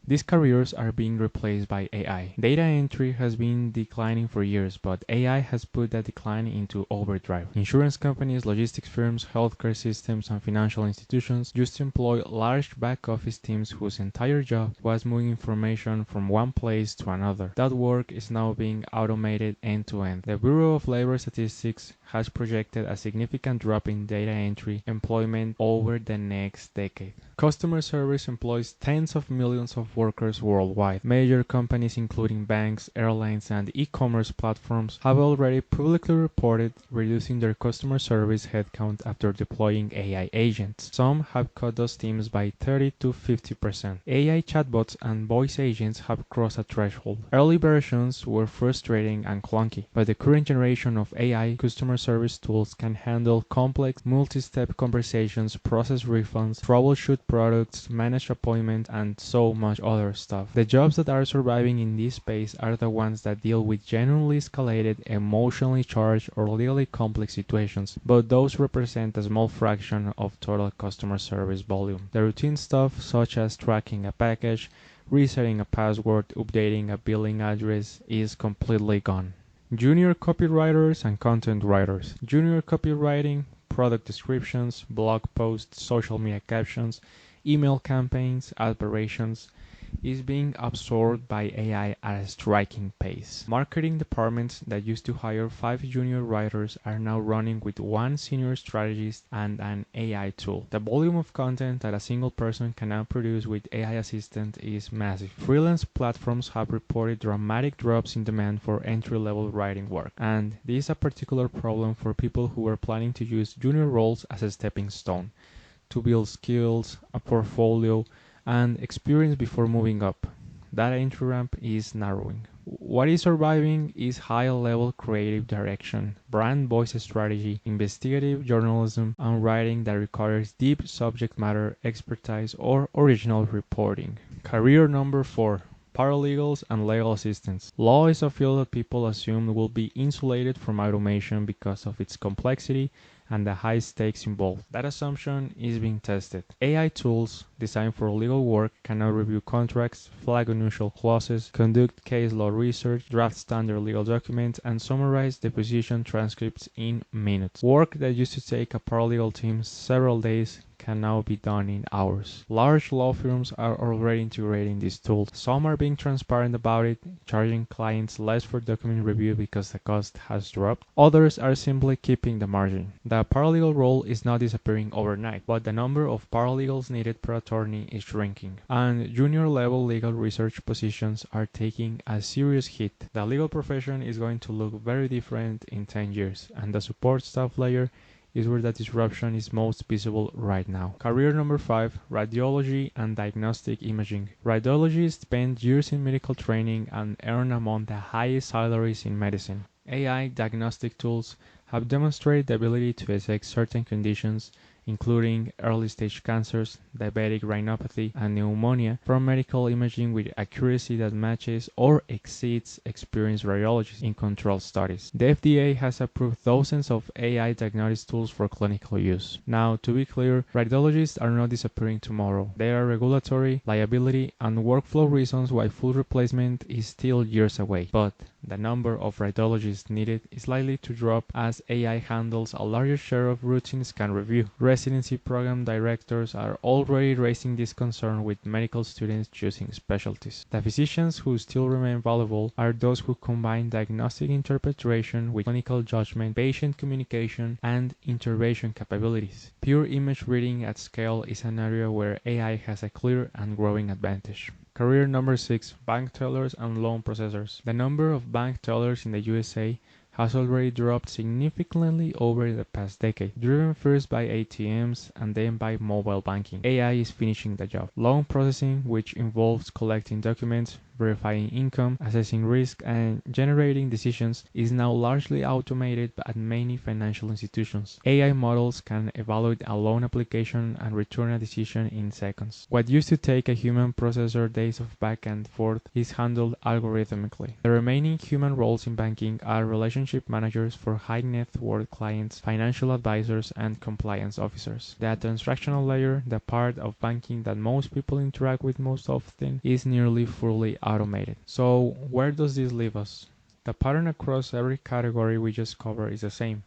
These careers are being replaced by AI. Data entry has been declining for years, but AI has put that decline into overdrive. Insurance companies, logistics firms, healthcare systems, and financial institutions used to employ large back office teams whose entire job was moving information from one place to another. That work is now being automated end to end. The Bureau of Labor Statistics has projected a significant drop in data entry employment over the next decade. Customer service employs tens of millions of workers worldwide. Major companies including banks, airlines, and e-commerce platforms have already publicly reported reducing their customer service headcount after deploying AI agents. Some have cut those teams by 30 to 50%. AI chatbots and voice agents have crossed a threshold. Early versions were frustrating and clunky, but the current generation of AI customer service tools can handle complex multi-step conversations, process refunds, troubleshoot products, manage appointments, and so much other stuff. The jobs that are surviving in this space are the ones that deal with genuinely escalated, emotionally charged, or legally complex situations, but those represent a small fraction of total customer service volume. The routine stuff, such as tracking a package, resetting a password, updating a billing address, is completely gone. Junior copywriters and content writers. Junior copywriting, product descriptions, blog posts, social media captions, email campaigns, operations, is being absorbed by AI at a striking pace. Marketing departments that used to hire 5 junior writers are now running with 1 senior strategist and an AI tool. The volume of content that a single person can now produce with AI assistant is massive. Freelance platforms have reported dramatic drops in demand for entry-level writing work, and this is a particular problem for people who are planning to use junior roles as a stepping stone to build skills, a portfolio, and experience before moving up. That entry ramp is narrowing. What is surviving is high-level creative direction, brand voice strategy, investigative journalism, and writing that requires deep subject matter expertise or original reporting. Career number 4. Paralegals and legal assistants. Law is a field that people assume will be insulated from automation because of its complexity and the high stakes involved. That assumption is being tested. AI tools designed for legal work can now review contracts, flag unusual clauses, conduct case law research, draft standard legal documents, and summarize deposition transcripts in minutes. Work that used to take a paralegal team several days can now be done in hours. Large law firms are already integrating these tools. Some are being transparent about it, charging clients less for document review because the cost has dropped. Others are simply keeping the margin. The paralegal role is not disappearing overnight, but the number of paralegals needed per attorney is shrinking, and junior level legal research positions are taking a serious hit. The legal profession is going to look very different in 10 years, and the support staff layer is where the disruption is most visible right now. Career number 5, radiology and diagnostic imaging. Radiologists spend years in medical training and earn among the highest salaries in medicine. AI diagnostic tools have demonstrated the ability to detect certain conditions, including early-stage cancers, diabetic retinopathy, and pneumonia, from medical imaging with accuracy that matches or exceeds experienced radiologists in controlled studies. The FDA has approved dozens of AI diagnostic tools for clinical use. Now, to be clear, radiologists are not disappearing tomorrow. There are regulatory, liability, and workflow reasons why full replacement is still years away, but the number of radiologists needed is likely to drop as AI handles a larger share of routine scan review. Residency program directors are already raising this concern with medical students choosing specialties. The physicians who still remain valuable are those who combine diagnostic interpretation with clinical judgment, patient communication, and intervention capabilities. Pure image reading at scale is an area where AI has a clear and growing advantage. Career number 6, bank tellers and loan processors. The number of bank tellers in the USA has already dropped significantly over the past decade, driven first by ATMs and then by mobile banking. AI is finishing the job. Loan processing, which involves collecting documents, verifying income, assessing risk, and generating decisions is now largely automated at many financial institutions. AI models can evaluate a loan application and return a decision in seconds. What used to take a human processor days of back and forth is handled algorithmically. The remaining human roles in banking are relationship managers for high net worth clients, financial advisors, and compliance officers. The transactional layer, the part of banking that most people interact with most often, is nearly fully automated. So, where does this leave us? The pattern across every category we just covered is the same.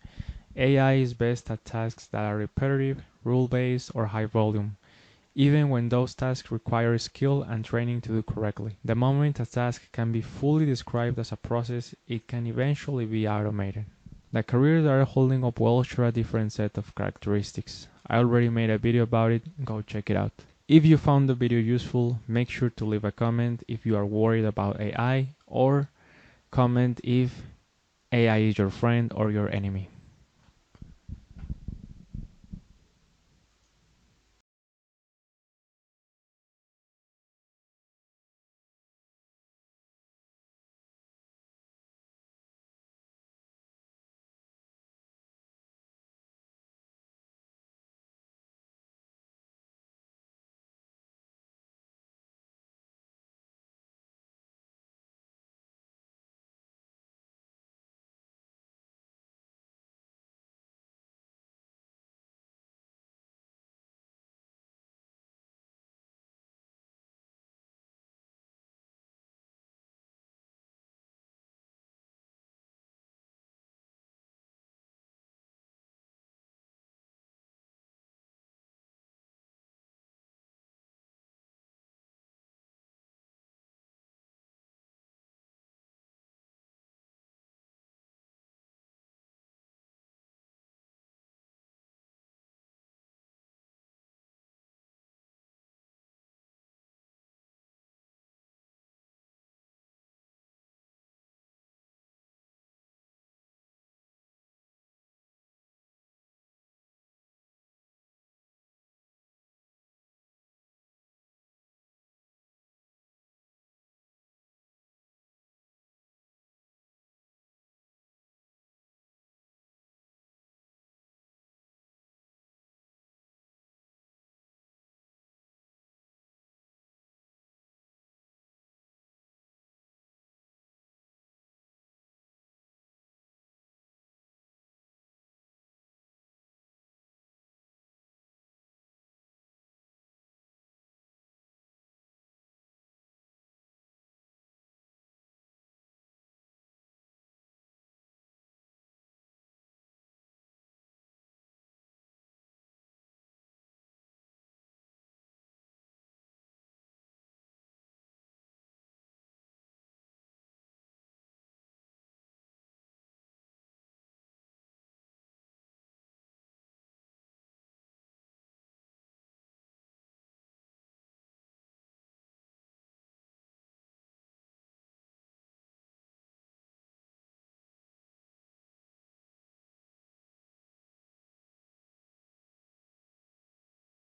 AI is best at tasks that are repetitive, rule-based, or high volume, even when those tasks require skill and training to do correctly. The moment a task can be fully described as a process, it can eventually be automated. The careers that are holding up well share a different set of characteristics. I already made a video about it, go check it out. If you found the video useful, make sure to leave a comment if you are worried about AI, or comment if AI is your friend or your enemy.